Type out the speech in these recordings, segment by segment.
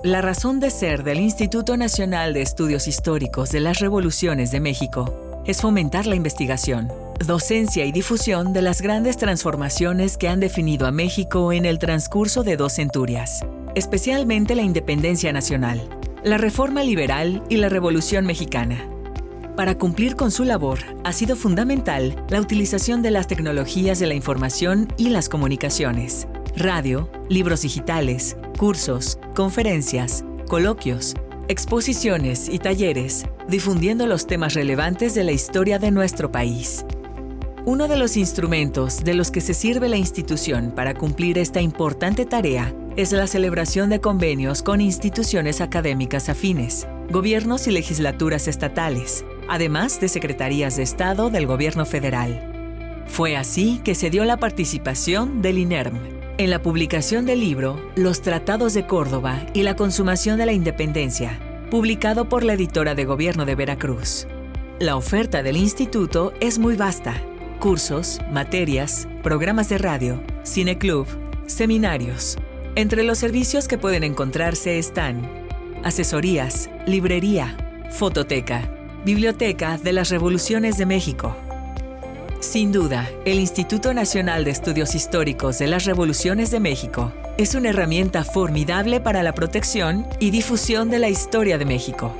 La razón de ser del Instituto Nacional de Estudios Históricos de las Revoluciones de México es fomentar la investigación, docencia y difusión de las grandes transformaciones que han definido a México en el transcurso de 2 centurias, especialmente la independencia nacional, la reforma liberal y la Revolución Mexicana. Para cumplir con su labor, ha sido fundamental la utilización de las tecnologías de la información y las comunicaciones, radio, libros digitales, cursos, conferencias, coloquios, exposiciones y talleres, difundiendo los temas relevantes de la historia de nuestro país. Uno de los instrumentos de los que se sirve la institución para cumplir esta importante tarea es la celebración de convenios con instituciones académicas afines, gobiernos y legislaturas estatales, además de secretarías de Estado del Gobierno federal. Fue así que se dio la participación del INERM en la publicación del libro Los Tratados de Córdoba y la Consumación de la Independencia, publicado por la Editora de Gobierno de Veracruz. La oferta del instituto es muy vasta: cursos, materias, programas de radio, cineclub, seminarios. Entre los servicios que pueden encontrarse están asesorías, librería, fototeca, biblioteca de las Revoluciones de México. Sin duda, el Instituto Nacional de Estudios Históricos de las Revoluciones de México es una herramienta formidable para la protección y difusión de la historia de México.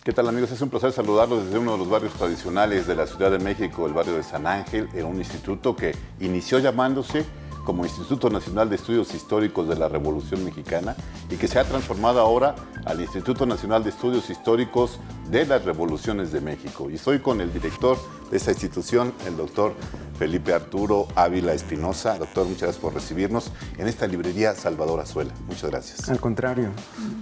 ¿Qué tal, amigos? Es un placer saludarlos desde uno de los barrios tradicionales de la Ciudad de México, el barrio de San Ángel, en un instituto que inició llamándose como Instituto Nacional de Estudios Históricos de la Revolución Mexicana y que se ha transformado ahora al Instituto Nacional de Estudios Históricos de las Revoluciones de México. Y estoy con el director de esta institución, el doctor Felipe Arturo Ávila Espinosa. Doctor, muchas gracias por recibirnos en esta librería Salvador Azuela. Muchas gracias. Al contrario,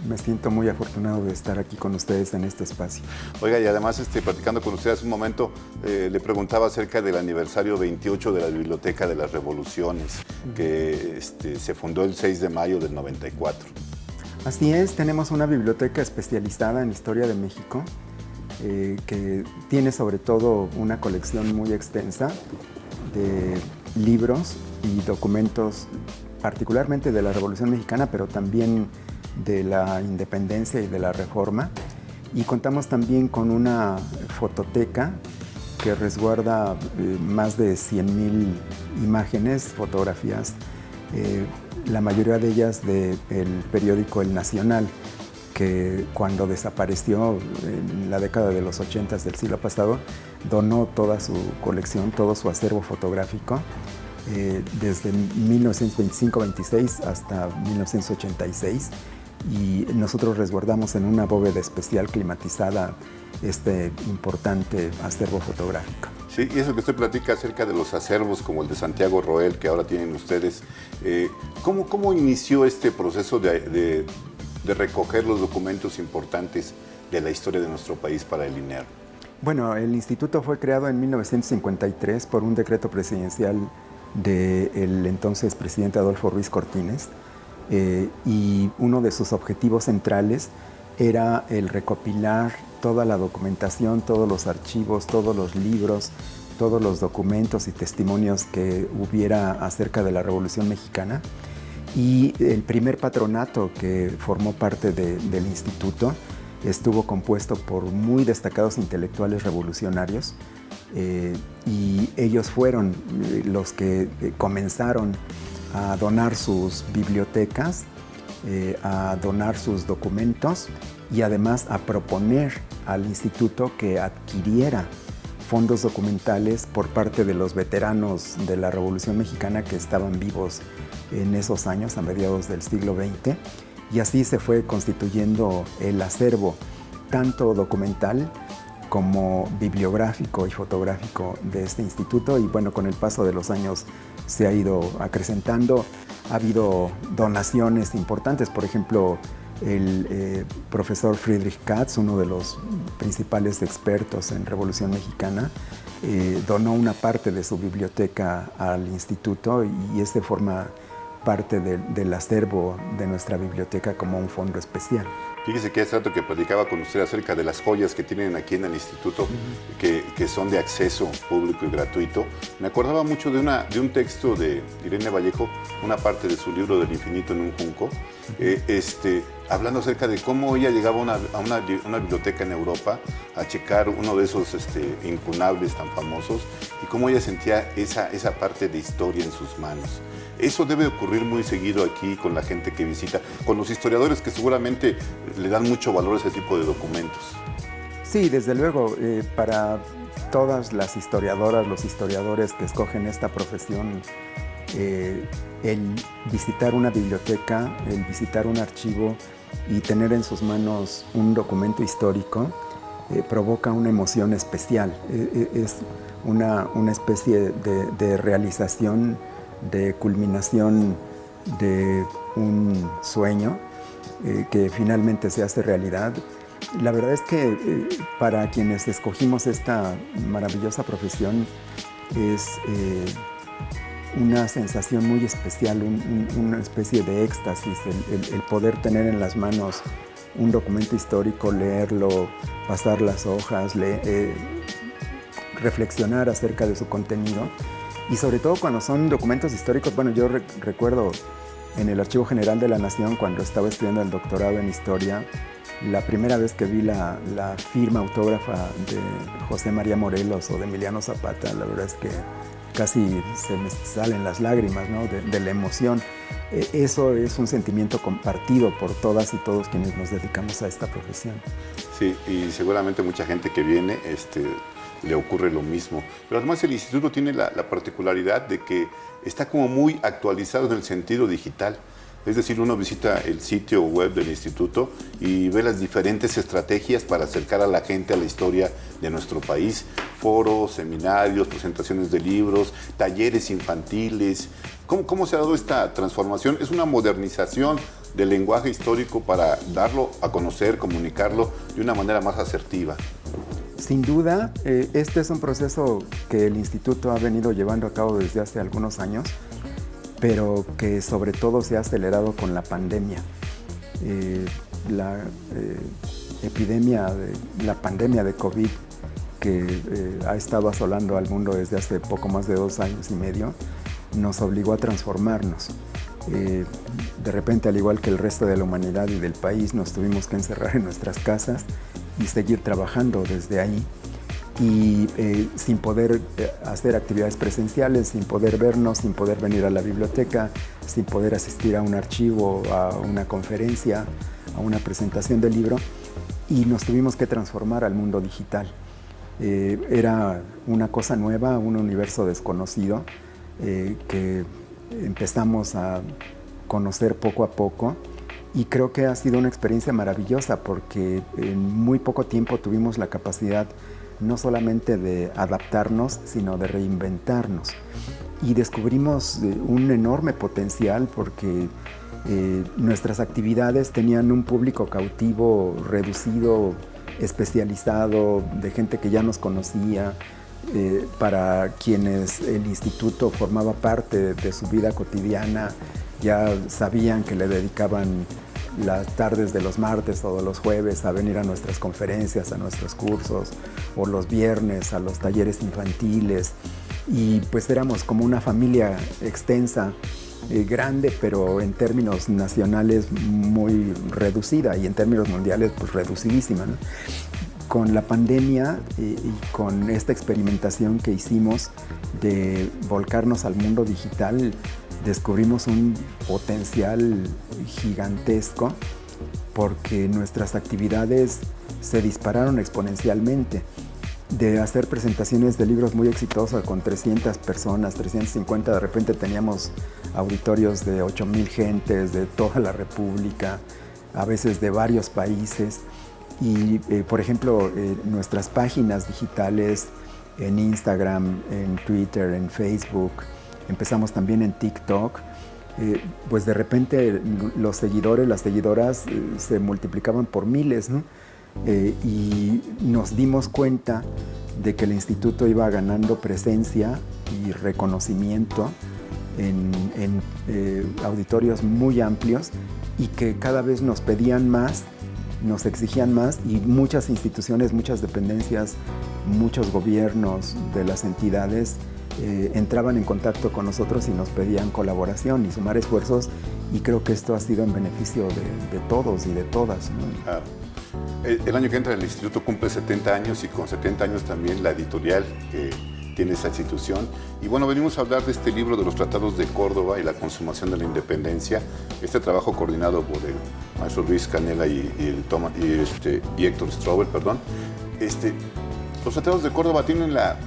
me siento muy afortunado de estar aquí con ustedes en este espacio. Oiga, y además platicando con ustedes hace un momento, le preguntaba acerca del aniversario 28 de la Biblioteca de las Revoluciones, que se fundó el 6 de mayo del 94. Así es, tenemos una biblioteca especializada en historia de México, que tiene sobre todo una colección muy extensa de libros y documentos, particularmente de la Revolución Mexicana, pero también de la Independencia y de la Reforma. Y contamos también con una fototeca que resguarda más de 100,000 imágenes, fotografías, la mayoría de ellas del periódico El Nacional, que cuando desapareció en la década de los 80 del siglo pasado, donó toda su colección, todo su acervo fotográfico, desde 1925-26 hasta 1986, y nosotros resguardamos en una bóveda especial climatizada este importante acervo fotográfico. Sí, y eso que usted platica acerca de los acervos como el de Santiago Roel que ahora tienen ustedes, ¿cómo inició este proceso de recoger los documentos importantes de la historia de nuestro país para el INERM? Bueno, el instituto fue creado en 1953 por un decreto presidencial del entonces presidente Adolfo Ruiz Cortines, y uno de sus objetivos centrales era el recopilar toda la documentación, todos los archivos, todos los libros, todos los documentos y testimonios que hubiera acerca de la Revolución Mexicana. Y el primer patronato que formó parte del instituto estuvo compuesto por muy destacados intelectuales revolucionarios, y ellos fueron los que comenzaron a donar sus bibliotecas, a donar sus documentos y además a proponer al instituto que adquiriera fondos documentales por parte de los veteranos de la Revolución Mexicana que estaban vivos en esos años, a mediados del siglo XX, y así se fue constituyendo el acervo, tanto documental como bibliográfico y fotográfico de este instituto, y bueno, con el paso de los años se ha ido acrecentando. Ha habido donaciones importantes, por ejemplo, el profesor Friedrich Katz, uno de los principales expertos en Revolución Mexicana, donó una parte de su biblioteca al instituto y este forma parte del acervo de nuestra biblioteca como un fondo especial. Fíjese que hace rato que platicaba con usted acerca de las joyas que tienen aquí en el instituto, que son de acceso público y gratuito. Me acordaba mucho de un texto de Irene Vallejo, una parte de su libro Del infinito en un junco, hablando acerca de cómo ella llegaba a una biblioteca en Europa a checar uno de esos incunables tan famosos y cómo ella sentía esa parte de historia en sus manos. Eso debe ocurrir muy seguido aquí con la gente que visita, con los historiadores que seguramente le dan mucho valor a ese tipo de documentos. Sí, desde luego, para todas las historiadoras, los historiadores que escogen esta profesión, el visitar una biblioteca, el visitar un archivo y tener en sus manos un documento histórico provoca una emoción especial. Es una especie de realización, de culminación de un sueño que finalmente se hace realidad. La verdad es que para quienes escogimos esta maravillosa profesión es una sensación muy especial, una especie de éxtasis, el poder tener en las manos un documento histórico, leerlo, pasar las hojas, reflexionar acerca de su contenido. Y sobre todo cuando son documentos históricos, bueno, yo recuerdo en el Archivo General de la Nación, cuando estaba estudiando el doctorado en Historia, la primera vez que vi la firma autógrafa de José María Morelos o de Emiliano Zapata, la verdad es que casi se me salen las lágrimas, ¿no? de la emoción. Eso es un sentimiento compartido por todas y todos quienes nos dedicamos a esta profesión. Sí, y seguramente mucha gente que viene le ocurre lo mismo. Pero además el instituto tiene la particularidad de que está como muy actualizado en el sentido digital. Es decir, uno visita el sitio web del instituto y ve las diferentes estrategias para acercar a la gente a la historia de nuestro país. Foros, seminarios, presentaciones de libros, talleres infantiles. ¿Cómo se ha dado esta transformación? Es una modernización del lenguaje histórico para darlo a conocer, comunicarlo de una manera más asertiva. Sin duda, este es un proceso que el instituto ha venido llevando a cabo desde hace algunos años, pero que sobre todo se ha acelerado con la pandemia. La pandemia de COVID, que ha estado asolando al mundo desde hace poco más de 2 años y medio, nos obligó a transformarnos. De repente, al igual que el resto de la humanidad y del país, nos tuvimos que encerrar en nuestras casas y seguir trabajando desde ahí. Y sin poder hacer actividades presenciales, sin poder vernos, sin poder venir a la biblioteca, sin poder asistir a un archivo, a una conferencia, a una presentación de libro, y nos tuvimos que transformar al mundo digital. Era una cosa nueva, un universo desconocido que empezamos a conocer poco a poco, y creo que ha sido una experiencia maravillosa porque en muy poco tiempo tuvimos la capacidad no solamente de adaptarnos, sino de reinventarnos. Y descubrimos un enorme potencial porque nuestras actividades tenían un público cautivo, reducido, especializado, de gente que ya nos conocía, para quienes el instituto formaba parte de su vida cotidiana. Ya sabían que le dedicaban las tardes de los martes o de los jueves a venir a nuestras conferencias, a nuestros cursos, o los viernes a los talleres infantiles. Y pues éramos como una familia extensa, grande, pero en términos nacionales muy reducida y en términos mundiales pues reducidísima, ¿no? con la pandemia y con esta experimentación que hicimos de volcarnos al mundo digital, descubrimos un potencial gigantesco porque nuestras actividades se dispararon exponencialmente. De hacer presentaciones de libros muy exitosas con 300 personas, 350, de repente teníamos auditorios de 8,000 gentes de toda la República, a veces de varios países. Y, por ejemplo, nuestras páginas digitales en Instagram, en Twitter, en Facebook, empezamos también en TikTok, pues de repente los seguidores, las seguidoras se multiplicaban por miles, ¿no? Y nos dimos cuenta de que el instituto iba ganando presencia y reconocimiento en auditorios muy amplios y que cada vez nos pedían más, nos exigían más, y muchas instituciones, muchas dependencias, muchos gobiernos de las entidades entraban en contacto con nosotros y nos pedían colaboración y sumar esfuerzos, y creo que esto ha sido en beneficio de todos y de todas, ¿no? Claro. El año que entra el instituto cumple 70 años y con 70 años también la editorial que tiene esa institución. Y bueno, venimos a hablar de este libro de los Tratados de Córdoba y la consumación de la independencia, este trabajo coordinado por el maestro Luis Canela y Héctor Strobel, perdón. Los Tratados de Córdoba tienen la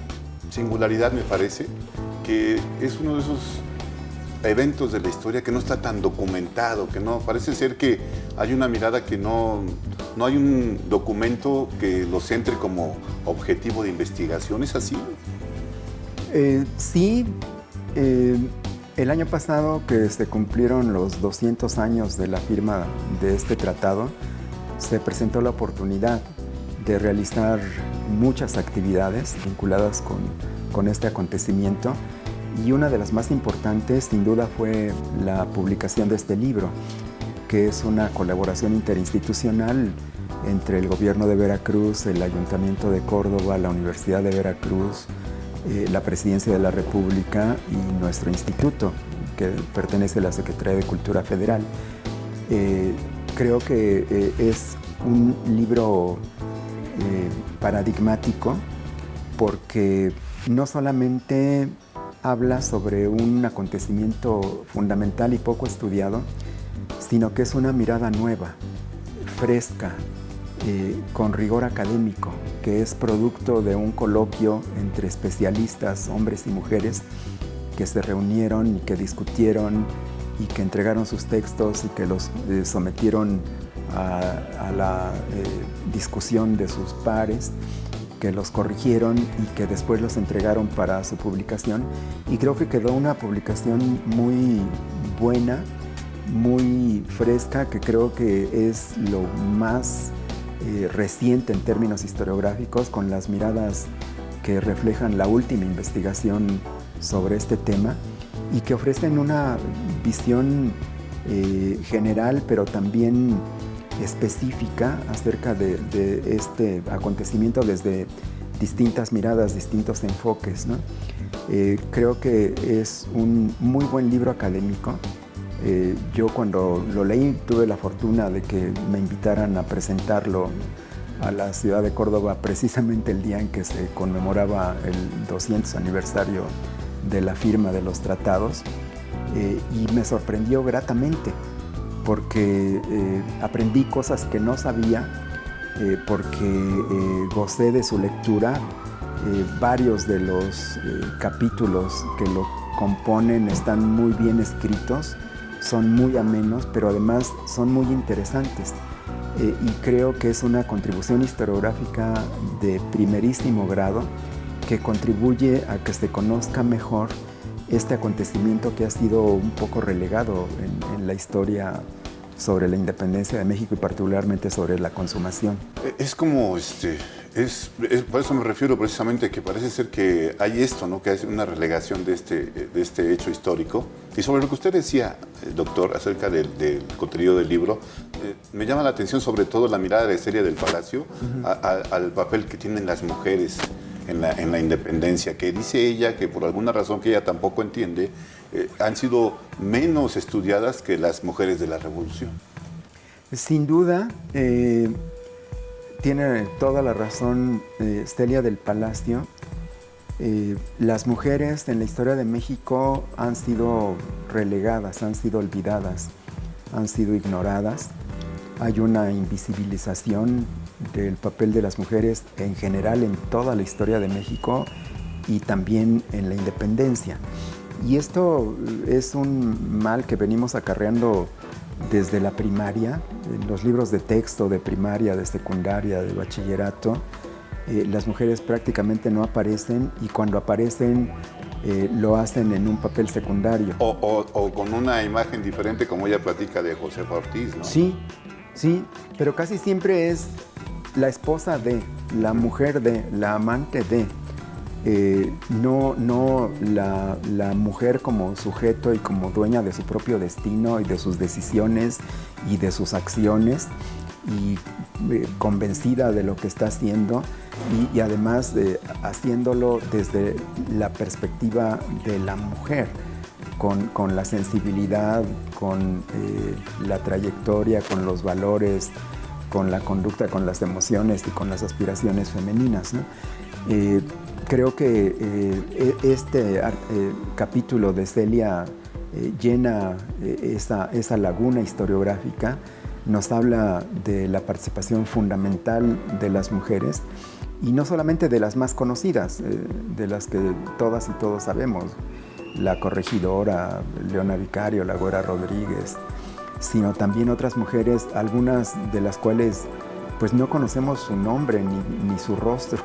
singularidad, me parece, que es uno de esos eventos de la historia que no está tan documentado, que no, parece ser que hay una mirada que no hay un documento que lo centre como objetivo de investigación. ¿Es así? Sí. El año pasado, que se cumplieron los 200 años de la firma de este tratado, se presentó la oportunidad de realizar muchas actividades vinculadas con este acontecimiento, y una de las más importantes sin duda fue la publicación de este libro, que es una colaboración interinstitucional entre el gobierno de Veracruz, el Ayuntamiento de Córdoba, la Universidad de Veracruz, la Presidencia de la República y nuestro instituto, que pertenece a la Secretaría de Cultura Federal. Creo que es un libro paradigmático, porque no solamente habla sobre un acontecimiento fundamental y poco estudiado, sino que es una mirada nueva, fresca, con rigor académico, que es producto de un coloquio entre especialistas, hombres y mujeres, que se reunieron y que discutieron y que entregaron sus textos y que los sometieron a la discusión de sus pares, que los corrigieron y que después los entregaron para su publicación. Y creo que quedó una publicación muy buena, muy fresca, que creo que es lo más reciente en términos historiográficos, con las miradas que reflejan la última investigación sobre este tema y que ofrecen una visión general, pero también específica acerca de este acontecimiento desde distintas miradas, distintos enfoques, ¿no? Creo que es un muy buen libro académico. Yo cuando lo leí tuve la fortuna de que me invitaran a presentarlo a la ciudad de Córdoba precisamente el día en que se conmemoraba el 200 aniversario de la firma de los tratados, y me sorprendió gratamente porque aprendí cosas que no sabía, porque gocé de su lectura. Varios de los capítulos que lo componen están muy bien escritos, son muy amenos, pero además son muy interesantes. Y creo que es una contribución historiográfica de primerísimo grado que contribuye a que se conozca mejor este acontecimiento que ha sido un poco relegado en la historia sobre la independencia de México y particularmente sobre la consumación. Es como, por eso me refiero precisamente que parece ser que hay esto, ¿no? Que hay una relegación de este hecho histórico. Y sobre lo que usted decía, doctor, acerca del contenido del libro, me llama la atención sobre todo la mirada de serie del Palacio al papel que tienen las mujeres en la independencia, que dice ella que por alguna razón que ella tampoco entiende, han sido menos estudiadas que las mujeres de la Revolución. Sin duda, tiene toda la razón Celia del Palacio. Las mujeres en la historia de México han sido relegadas, han sido olvidadas, han sido ignoradas. Hay una invisibilización del papel de las mujeres en general en toda la historia de México y también en la independencia. Y esto es un mal que venimos acarreando desde la primaria, en los libros de texto de primaria, de secundaria, de bachillerato. Las mujeres prácticamente no aparecen y cuando aparecen lo hacen en un papel secundario. O con una imagen diferente, como ella platica de Josefa Ortiz, ¿no? Sí, sí, pero casi siempre es la esposa de, la mujer de, la amante de. No la mujer como sujeto y como dueña de su propio destino y de sus decisiones y de sus acciones y convencida de lo que está haciendo y además haciéndolo desde la perspectiva de la mujer, con la sensibilidad, con la trayectoria, con los valores, con la conducta, con las emociones y con las aspiraciones femeninas, ¿no? Creo que este capítulo de Celia llena esa laguna historiográfica, nos habla de la participación fundamental de las mujeres y no solamente de las más conocidas, de las que todas y todos sabemos, la Corregidora, Leona Vicario, la Güera Rodríguez, sino también otras mujeres, algunas de las cuales pues no conocemos su nombre ni su rostro.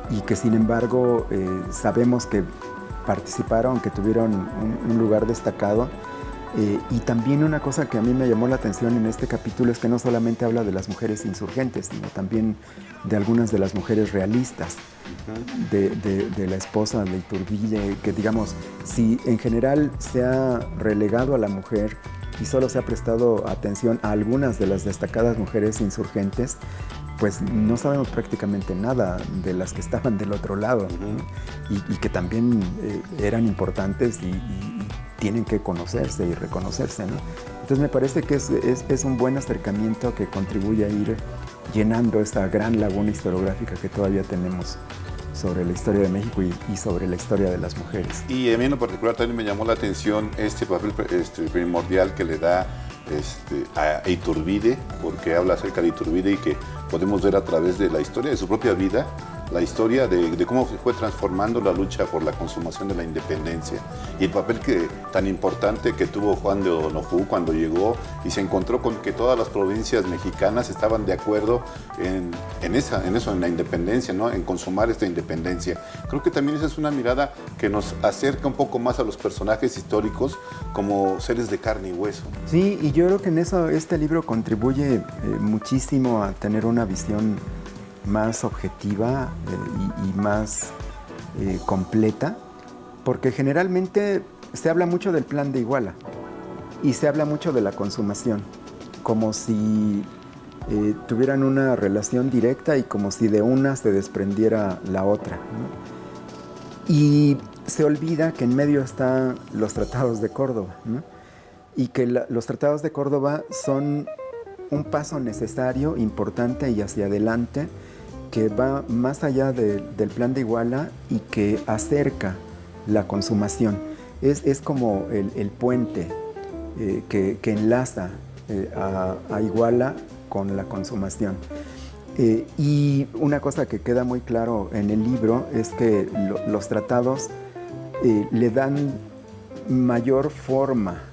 Y que sin embargo sabemos que participaron, que tuvieron un lugar destacado. Y también una cosa que a mí me llamó la atención en este capítulo es que no solamente habla de las mujeres insurgentes, sino también de algunas de las mujeres realistas, de la esposa de Iturbide, que digamos, si en general se ha relegado a la mujer y solo se ha prestado atención a algunas de las destacadas mujeres insurgentes, pues no sabemos prácticamente nada de las que estaban del otro lado, ¿no? y que también eran importantes y tienen que conocerse y reconocerse, ¿no? Entonces me parece que es un buen acercamiento que contribuye a ir llenando esta gran laguna historiográfica que todavía tenemos sobre la historia de México y sobre la historia de las mujeres. Y a mí en lo particular también me llamó la atención este papel primordial que le da a Iturbide, porque habla acerca de Iturbide y que podemos ver a través de la historia de su propia vida, la historia de cómo se fue transformando la lucha por la consumación de la independencia y el papel tan importante que tuvo Juan de O'Donojú cuando llegó y se encontró con que todas las provincias mexicanas estaban de acuerdo en eso, en la independencia, ¿no? En consumar esta independencia. Creo que también esa es una mirada que nos acerca un poco más a los personajes históricos como seres de carne y hueso. Sí, y yo creo que en eso este libro contribuye muchísimo a tener una visión más objetiva y más completa, porque generalmente se habla mucho del Plan de Iguala y se habla mucho de la consumación, como si tuvieran una relación directa y como si de una se desprendiera la otra, ¿no? Y se olvida que en medio están los tratados de Córdoba, ¿no? Y que los tratados de Córdoba son un paso necesario, importante y hacia adelante, que va más allá del Plan de Iguala y que acerca la consumación. Es como el puente que enlaza a Iguala con la consumación. Y una cosa que queda muy claro en el libro es que los tratados le dan mayor forma,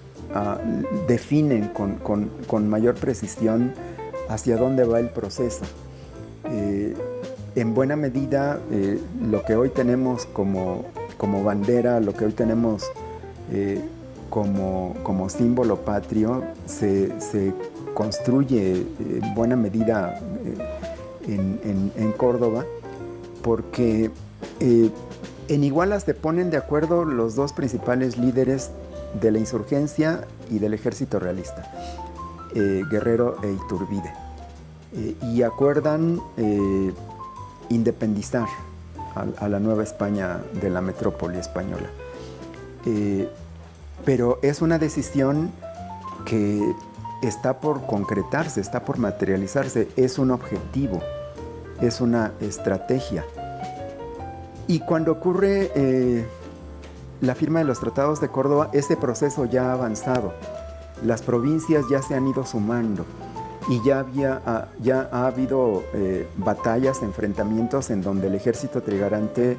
definen con mayor precisión hacia dónde va el proceso. En buena medida, lo que hoy tenemos como bandera, lo que hoy tenemos como símbolo patrio, se construye en buena medida en Córdoba, porque en Iguala se ponen de acuerdo los dos principales líderes de la insurgencia y del ejército realista, Guerrero e Iturbide. Y acuerdan independizar a la Nueva España de la metrópoli española. Pero es una decisión que está por concretarse, está por materializarse, es un objetivo, es una estrategia. Y cuando ocurre la firma de los Tratados de Córdoba, ese proceso ya ha avanzado. Las provincias ya se han ido sumando y ya ha habido batallas, enfrentamientos en donde el ejército trigarante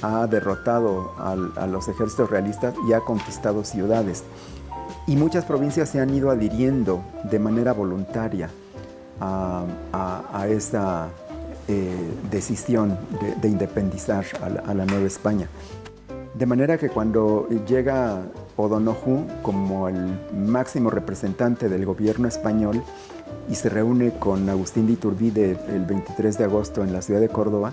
ha derrotado a los ejércitos realistas y ha conquistado ciudades. Y muchas provincias se han ido adhiriendo de manera voluntaria a esa decisión de independizar a la Nueva España. De manera que cuando llega O'Donoghue como el máximo representante del gobierno español y se reúne con Agustín de Iturbide el 23 de agosto en la ciudad de Córdoba,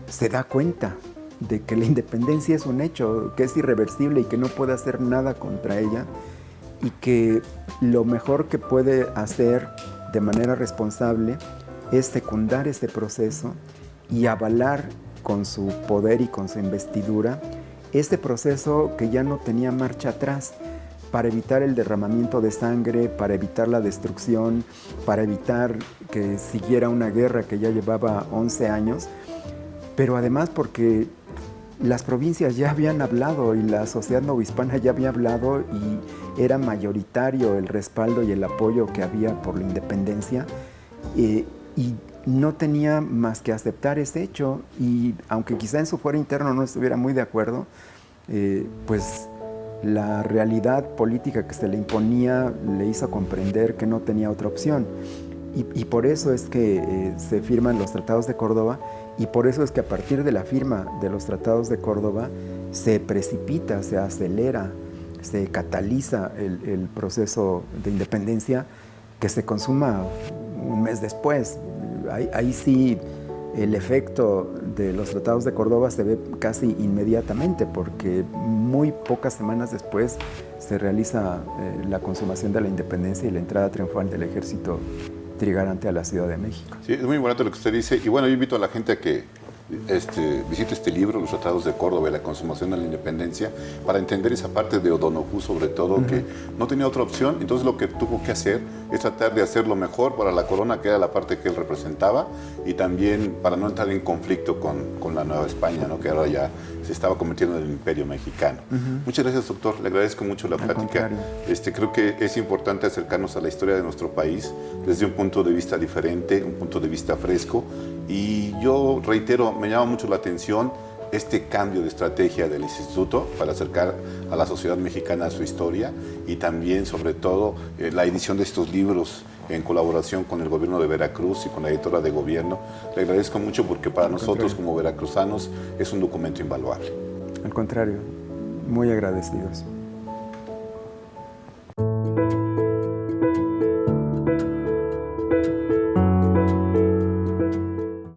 se da cuenta de que la independencia es un hecho, que es irreversible y que no puede hacer nada contra ella, y que lo mejor que puede hacer de manera responsable es secundar este proceso y avalar con su poder y con su investidura este proceso que ya no tenía marcha atrás, para evitar el derramamiento de sangre, para evitar la destrucción, para evitar que siguiera una guerra que ya llevaba 11 años, pero además porque las provincias ya habían hablado y la sociedad novohispana ya había hablado y era mayoritario el respaldo y el apoyo que había por la independencia, y no tenía más que aceptar ese hecho, y aunque quizá en su fuero interno no estuviera muy de acuerdo, pues la realidad política que se le imponía le hizo comprender que no tenía otra opción. Y por eso es que se firman los Tratados de Córdoba, y por eso es que a partir de la firma de los Tratados de Córdoba se precipita, se acelera, se cataliza el proceso de independencia, que se consuma un mes después. Ahí sí el efecto de los Tratados de Córdoba se ve casi inmediatamente, porque muy pocas semanas después se realiza la consumación de la independencia y la entrada triunfal del ejército trigarante a la Ciudad de México. Sí, es muy bonito lo que usted dice. Y bueno, yo invito a la gente a que visite este libro, Los Tratados de Córdoba y la consumación de la independencia, para entender esa parte de O'Donoghue, sobre todo, que no tenía otra opción. Entonces lo que tuvo que hacer es tratar de hacer lo mejor para la corona, que era la parte que él representaba, y también para no entrar en conflicto con la Nueva España, ¿no? Que ahora ya se estaba convirtiendo en el Imperio Mexicano. Muchas gracias, doctor. Le agradezco mucho la plática. Creo que es importante acercarnos a la historia de nuestro país desde un punto de vista diferente, un punto de vista fresco. Y yo reitero, me llama mucho la atención este cambio de estrategia del instituto para acercar a la sociedad mexicana a su historia, y también, sobre todo, la edición de estos libros en colaboración con el gobierno de Veracruz y con la editora de gobierno. Le agradezco mucho, porque para nosotros como veracruzanos es un documento invaluable. Al contrario, muy agradecidos.